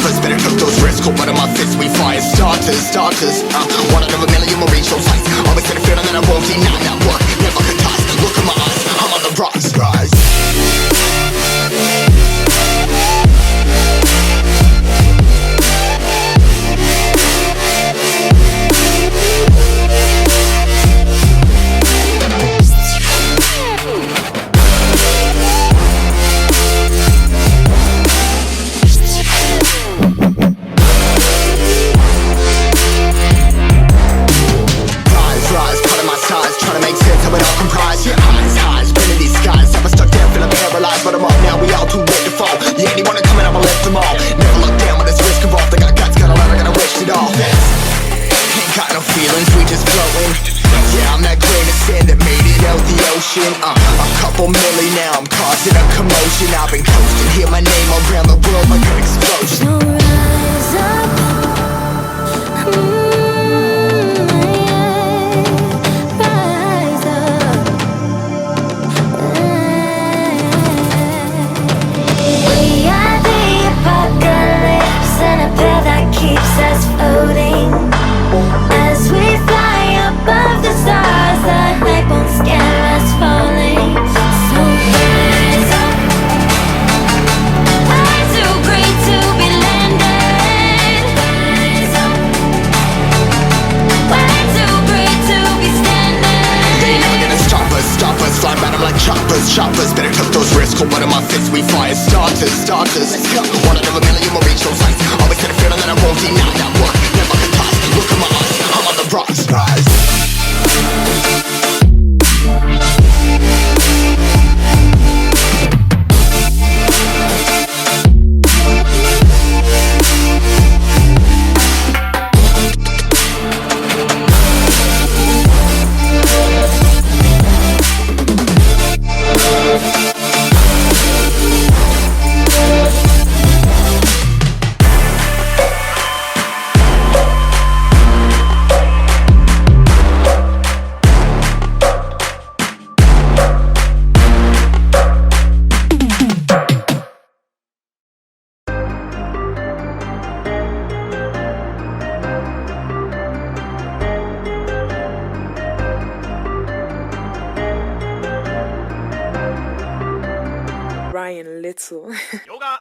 choppers, better cook those risks. Cold blood in my fists, we fire starters. One out of a million will reach those heights. Always had a feeling that I won't deny that work. Never could toss. Look in my eyes, I'm on the rocks. Rise. A couple milli now, I'm causing a commotion. I've been coasting, hear my name around the world like an explosion. So rise up, rise up. We are the apocalypse, and a path that keeps us floating. As we fly above the stars, the hype won't scare us falling. So rise up. I'm too great to be landed. Rise up. Way too great to be standing. They ain't never gonna stop us. Fly by them like choppers. Better cook those risks. Cold blood in my fists, we fire starters. Let's go. One out of a million will reach those heights. Always had a feeling that I won't deny that work. Never could toss. Look in my eyes, I'm on the rocks. Rise. Ryan Little. 요가